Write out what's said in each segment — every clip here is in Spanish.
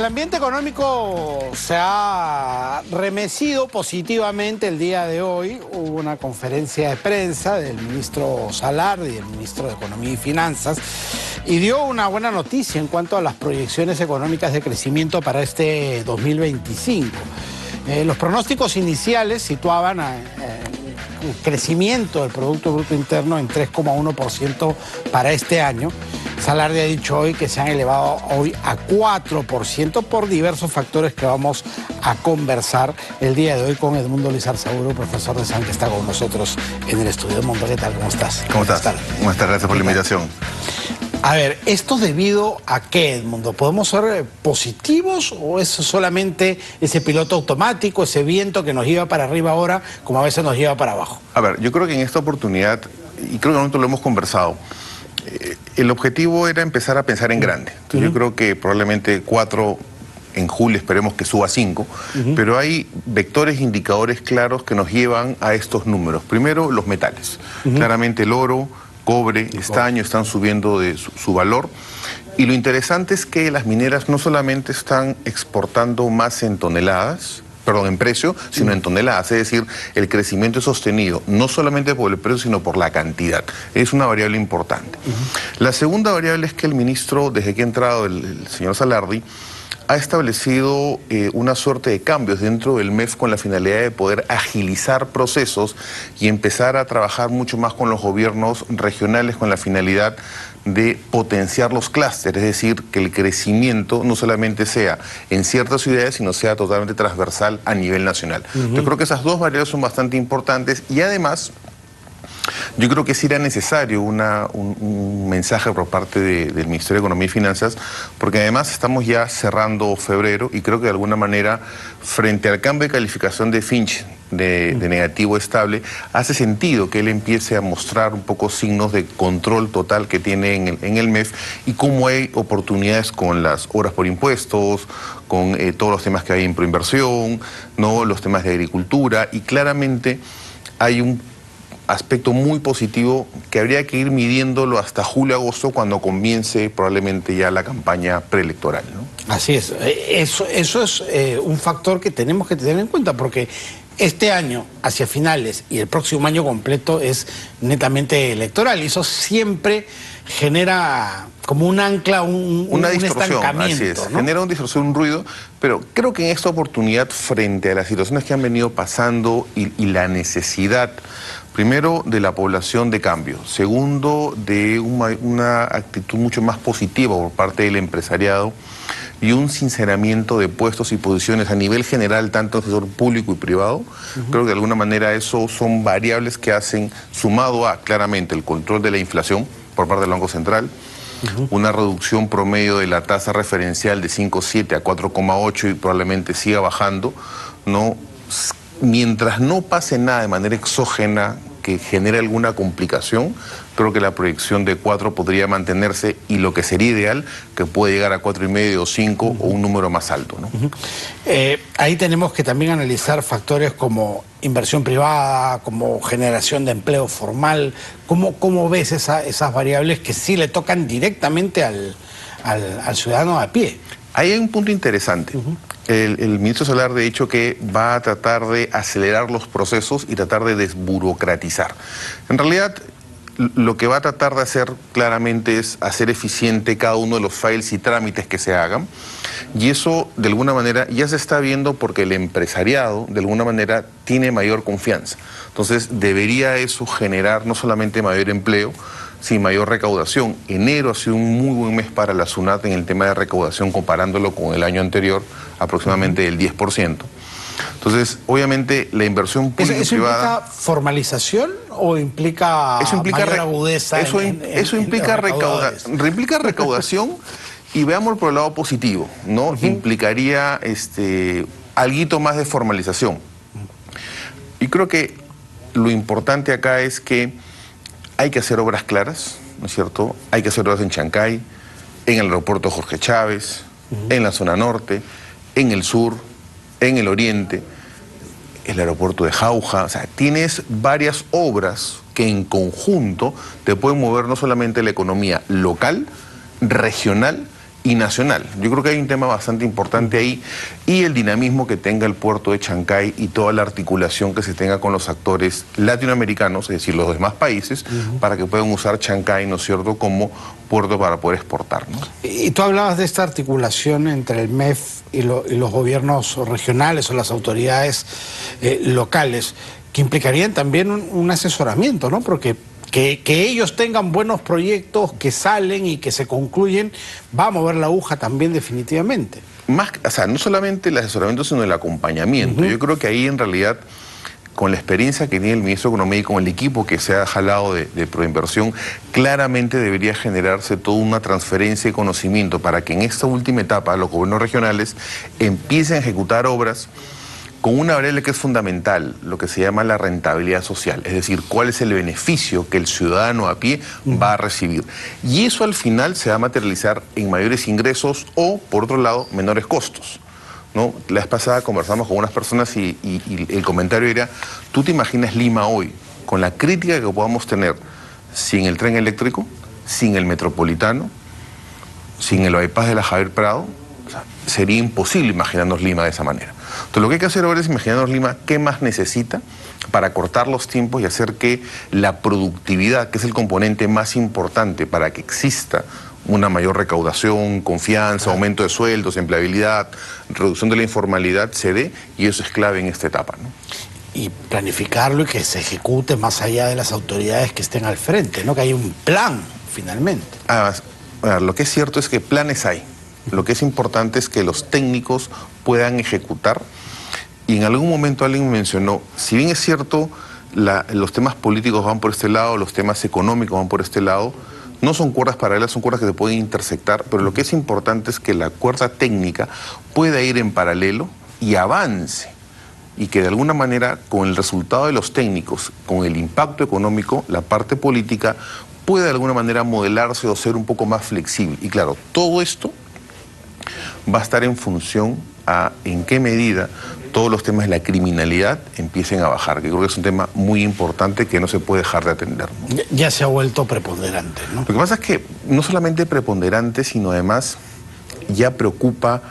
el ambiente económico se ha remecido positivamente el día de hoy. Hubo una conferencia de prensa del ministro Salardi, el ministro de Economía y Finanzas, y dio una buena noticia en cuanto a las proyecciones económicas de crecimiento para este 2025. Los pronósticos iniciales situaban el crecimiento del Producto Bruto Interno en 3,1% para este año. Salardi ha dicho hoy que se han elevado hoy a 4% por diversos factores que vamos a conversar el día de hoy con Edmundo Lizarzauro, profesor de SAN, que está con nosotros en el estudio. Edmundo, ¿qué tal? ¿Cómo estás? ¿Cómo estás? Buenas tardes, gracias por la invitación. A ver, ¿esto debido a qué, Edmundo? ¿Podemos ser positivos o es solamente ese piloto automático, ese viento que nos lleva para arriba ahora, como a veces nos lleva para abajo? A ver, yo creo que en esta oportunidad, y creo que nosotros lo hemos conversado, el objetivo era empezar a pensar en grande. Entonces, yo creo que probablemente 4 en julio, esperemos que suba 5, pero hay vectores, indicadores claros que nos llevan a estos números. Primero, los metales. Claramente el oro, cobre, estaño están subiendo de su valor. Y lo interesante es que las mineras no solamente están exportando más en toneladas, perdón, en precio, sino en toneladas. Es decir, el crecimiento es sostenido, no solamente por el precio, sino por la cantidad. Es una variable importante. La segunda variable es que el ministro, desde que ha entrado el señor Salardi, ha establecido una suerte de cambios dentro del MEF con la finalidad de poder agilizar procesos y empezar a trabajar mucho más con los gobiernos regionales con la finalidad de potenciar los clústeres, es decir, que el crecimiento no solamente sea en ciertas ciudades, sino sea totalmente transversal a nivel nacional. Yo creo que esas dos variables son bastante importantes y además yo creo que sí era necesario un mensaje por parte del Ministerio de Economía y Finanzas, porque además estamos ya cerrando febrero y creo que de alguna manera, frente al cambio de calificación de Fitch de negativo estable, hace sentido que él empiece a mostrar un poco signos de control total que tiene en el MEF y cómo hay oportunidades con las obras por impuestos, con todos los temas que hay en proinversión, ¿no? Los temas de agricultura, y claramente hay un aspecto muy positivo que habría que ir midiéndolo hasta julio-agosto, cuando comience probablemente ya la campaña preelectoral, ¿no? Así es. Eso es un factor que tenemos que tener en cuenta, porque este año, hacia finales, y el próximo año completo es netamente electoral, y eso siempre genera como un ancla, una distorsión, estancamiento. Así es, ¿no? Genera una distorsión, un ruido, pero creo que en esta oportunidad, frente a las situaciones que han venido pasando y la necesidad, primero, de la población de cambio, segundo, de una actitud mucho más positiva por parte del empresariado y un sinceramiento de puestos y posiciones a nivel general, tanto en el sector público y privado, creo que de alguna manera eso son variables que hacen, sumado a, claramente, el control de la inflación por parte del Banco Central, una reducción promedio de la tasa referencial de 5,7 a 4,8 y probablemente siga bajando, ¿no? Mientras no pase nada de manera exógena que genere alguna complicación, creo que la proyección de 4 podría mantenerse, y lo que sería ideal, que puede llegar a 4,5 o 5 o un número más alto, ¿no? Ahí tenemos que también analizar factores como inversión privada, como generación de empleo formal. ¿Cómo ves esas variables que sí le tocan directamente al ciudadano a pie? Ahí hay un punto interesante. El ministro Salardi ha dicho que va a tratar de acelerar los procesos y tratar de desburocratizar. En realidad, lo que va a tratar de hacer claramente es hacer eficiente cada uno de los files y trámites que se hagan. Y eso, de alguna manera, ya se está viendo porque el empresariado, de alguna manera, tiene mayor confianza. Entonces, debería eso generar no solamente mayor empleo, sino mayor recaudación. Enero ha sido un muy buen mes para la SUNAT en el tema de recaudación, comparándolo con el año anterior, aproximadamente del 10%. Entonces, obviamente, la inversión pública y privada... ¿Eso implica formalización o implica mayor agudeza? Eso implica recaudación, y veámoslo por el lado positivo, ¿no? Implicaría alguito más de formalización. Y creo que lo importante acá es que hay que hacer obras claras, ¿no es cierto? Hay que hacer obras en Chancay, en el aeropuerto Jorge Chávez, en la zona norte, en el sur, en el oriente, el aeropuerto de Jauja. O sea, tienes varias obras que en conjunto te pueden mover no solamente la economía local, regional y nacional. Yo creo que hay un tema bastante importante ahí, y el dinamismo que tenga el puerto de Chancay y toda la articulación que se tenga con los actores latinoamericanos, es decir, los demás países, para que puedan usar Chancay, ¿no es cierto?, como puerto para poder exportar, ¿no? Y tú hablabas de esta articulación entre el MEF y los gobiernos regionales o las autoridades locales, que implicarían también un asesoramiento, ¿no? Porque que ellos tengan buenos proyectos que salen y que se concluyen, va a mover la aguja también definitivamente. Más, o sea, no solamente el asesoramiento, sino el acompañamiento. Yo creo que ahí en realidad, con la experiencia que tiene el ministro de Economía y con el equipo que se ha jalado de Proinversión, claramente debería generarse toda una transferencia de conocimiento para que en esta última etapa los gobiernos regionales empiecen a ejecutar obras con una variable que es fundamental, lo que se llama la rentabilidad social, es decir, cuál es el beneficio que el ciudadano a pie va a recibir. Y eso al final se va a materializar en mayores ingresos o, por otro lado, menores costos, ¿no? La vez pasada conversamos con unas personas y el comentario era, ¿tú te imaginas Lima hoy con la crítica que podamos tener sin el tren eléctrico, sin el metropolitano, sin el bypass de la Javier Prado? O sea, sería imposible imaginarnos Lima de esa manera. Entonces lo que hay que hacer ahora es imaginarnos Lima qué más necesita para cortar los tiempos y hacer que la productividad, que es el componente más importante para que exista una mayor recaudación, confianza, aumento de sueldos, empleabilidad, reducción de la informalidad, se dé, y eso es clave en esta etapa, ¿no? Y planificarlo y que se ejecute más allá de las autoridades que estén al frente, ¿no? Que hay un plan, finalmente. Además, lo que es cierto es que planes hay. Lo que es importante es que los técnicos puedan ejecutar, y en algún momento alguien mencionó, si bien es cierto, los temas políticos van por este lado, los temas económicos van por este lado, no son cuerdas paralelas, son cuerdas que se pueden intersectar, pero lo que es importante es que la cuerda técnica pueda ir en paralelo y avance, y que de alguna manera, con el resultado de los técnicos, con el impacto económico, la parte política pueda de alguna manera modelarse o ser un poco más flexible. Y claro, todo esto va a estar en función a en qué medida todos los temas de la criminalidad empiecen a bajar, que creo que es un tema muy importante que no se puede dejar de atender, ¿no? Ya se ha vuelto preponderante, ¿no? Lo que pasa es que no solamente preponderante, sino además ya preocupa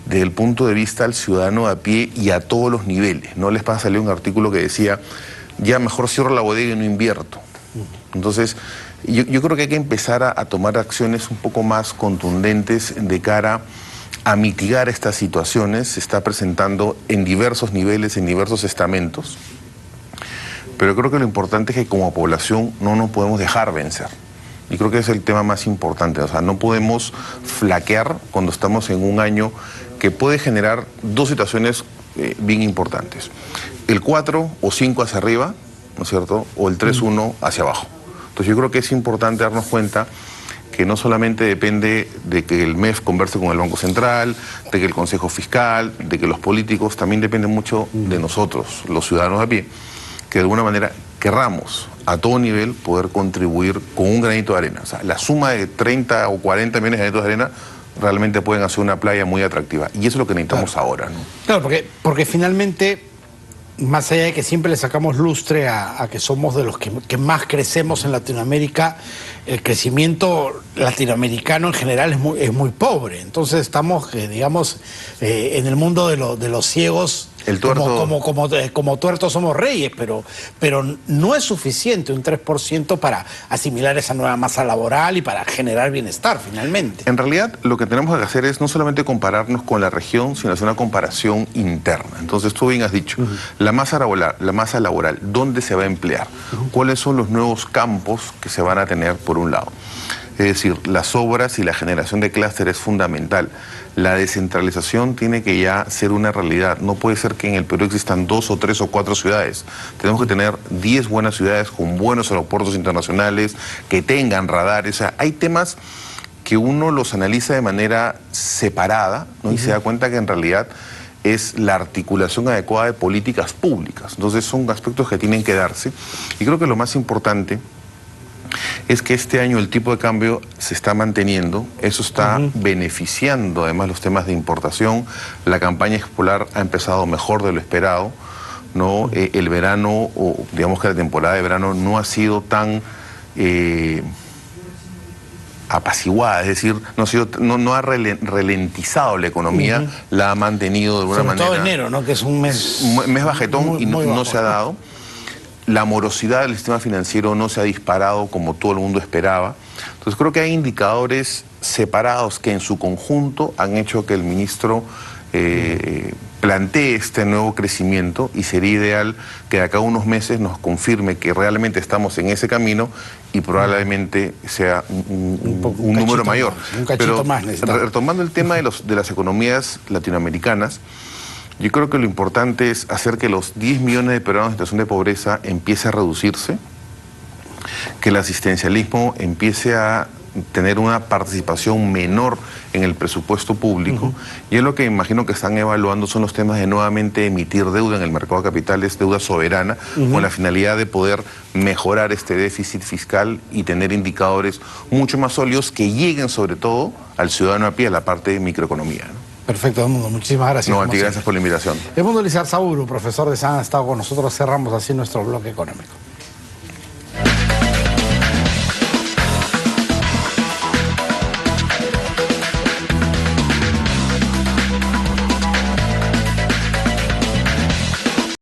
desde el punto de vista al ciudadano a pie y a todos los niveles, ¿no? Les pasa, salió un artículo que decía, ya mejor cierro la bodega y no invierto. Entonces, yo creo que hay que empezar a tomar acciones un poco más contundentes de cara a mitigar estas situaciones. Se está presentando en diversos niveles, en diversos estamentos, pero creo que lo importante es que como población no nos podemos dejar vencer. Y creo que es el tema más importante. O sea, no podemos flaquear cuando estamos en un año que puede generar dos situaciones bien importantes. El 4 o 5 hacia arriba, ¿no es cierto? O el 3-1 hacia abajo. Entonces yo creo que es importante darnos cuenta que no solamente depende de que el MEF converse con el Banco Central, de que el Consejo Fiscal, de que los políticos, también depende mucho de nosotros, los ciudadanos a pie, que de alguna manera querramos a todo nivel poder contribuir con un granito de arena. O sea, la suma de 30 o 40 millones de granitos de arena realmente pueden hacer una playa muy atractiva. Y eso es lo que necesitamos ahora, ¿no? Claro, porque finalmente, más allá de que siempre le sacamos lustre a que somos de los que más crecemos en Latinoamérica, el crecimiento latinoamericano en general es muy pobre. Entonces estamos, digamos, en el mundo de los ciegos. El tuerto. Como tuertos somos reyes, pero no es suficiente un 3% para asimilar esa nueva masa laboral y para generar bienestar finalmente. En realidad lo que tenemos que hacer es no solamente compararnos con la región, sino hacer una comparación interna. Entonces tú bien has dicho, la masa laboral, ¿dónde se va a emplear? ¿Cuáles son los nuevos campos que se van a tener por un lado? Es decir, las obras y la generación de clúster es fundamental. La descentralización tiene que ya ser una realidad. No puede ser que en el Perú existan 2 o 3 o 4 ciudades. Tenemos que tener 10 buenas ciudades con buenos aeropuertos internacionales, que tengan radares. O sea, hay temas que uno los analiza de manera separada, ¿no? Y se da cuenta que en realidad es la articulación adecuada de políticas públicas. Entonces son aspectos que tienen que darse. Y creo que lo más importante es que este año el tipo de cambio se está manteniendo, eso está beneficiando además los temas de importación. La campaña escolar ha empezado mejor de lo esperado, ¿no? El verano, o digamos que la temporada de verano no ha sido tan apaciguada, es decir, no ha ralentizado la economía, la ha mantenido de alguna manera. Sobre todo enero, ¿no? Que es un mes... mes bajetón muy, y muy no bajo. se ha dado. La morosidad del sistema financiero no se ha disparado como todo el mundo esperaba. Entonces creo que hay indicadores separados que en su conjunto han hecho que el ministro plantee este nuevo crecimiento, y sería ideal que de acá a unos meses nos confirme que realmente estamos en ese camino y probablemente sea un número mayor. Un cachito Pero más necesitamos. retomando el tema de las economías latinoamericanas, yo creo que lo importante es hacer que los 10 millones de peruanos en situación de pobreza empiece a reducirse, que el asistencialismo empiece a tener una participación menor en el presupuesto público, y es lo que imagino que están evaluando son los temas de nuevamente emitir deuda en el mercado de capitales, deuda soberana, con la finalidad de poder mejorar este déficit fiscal y tener indicadores mucho más sólidos que lleguen sobre todo al ciudadano a pie, a la parte de microeconomía, ¿no? Perfecto, Edmundo. Muchísimas gracias. No, a ti gracias por la invitación. Edmundo Lizar Saburo, profesor de SAN, ha estado con nosotros. Cerramos así nuestro bloque económico.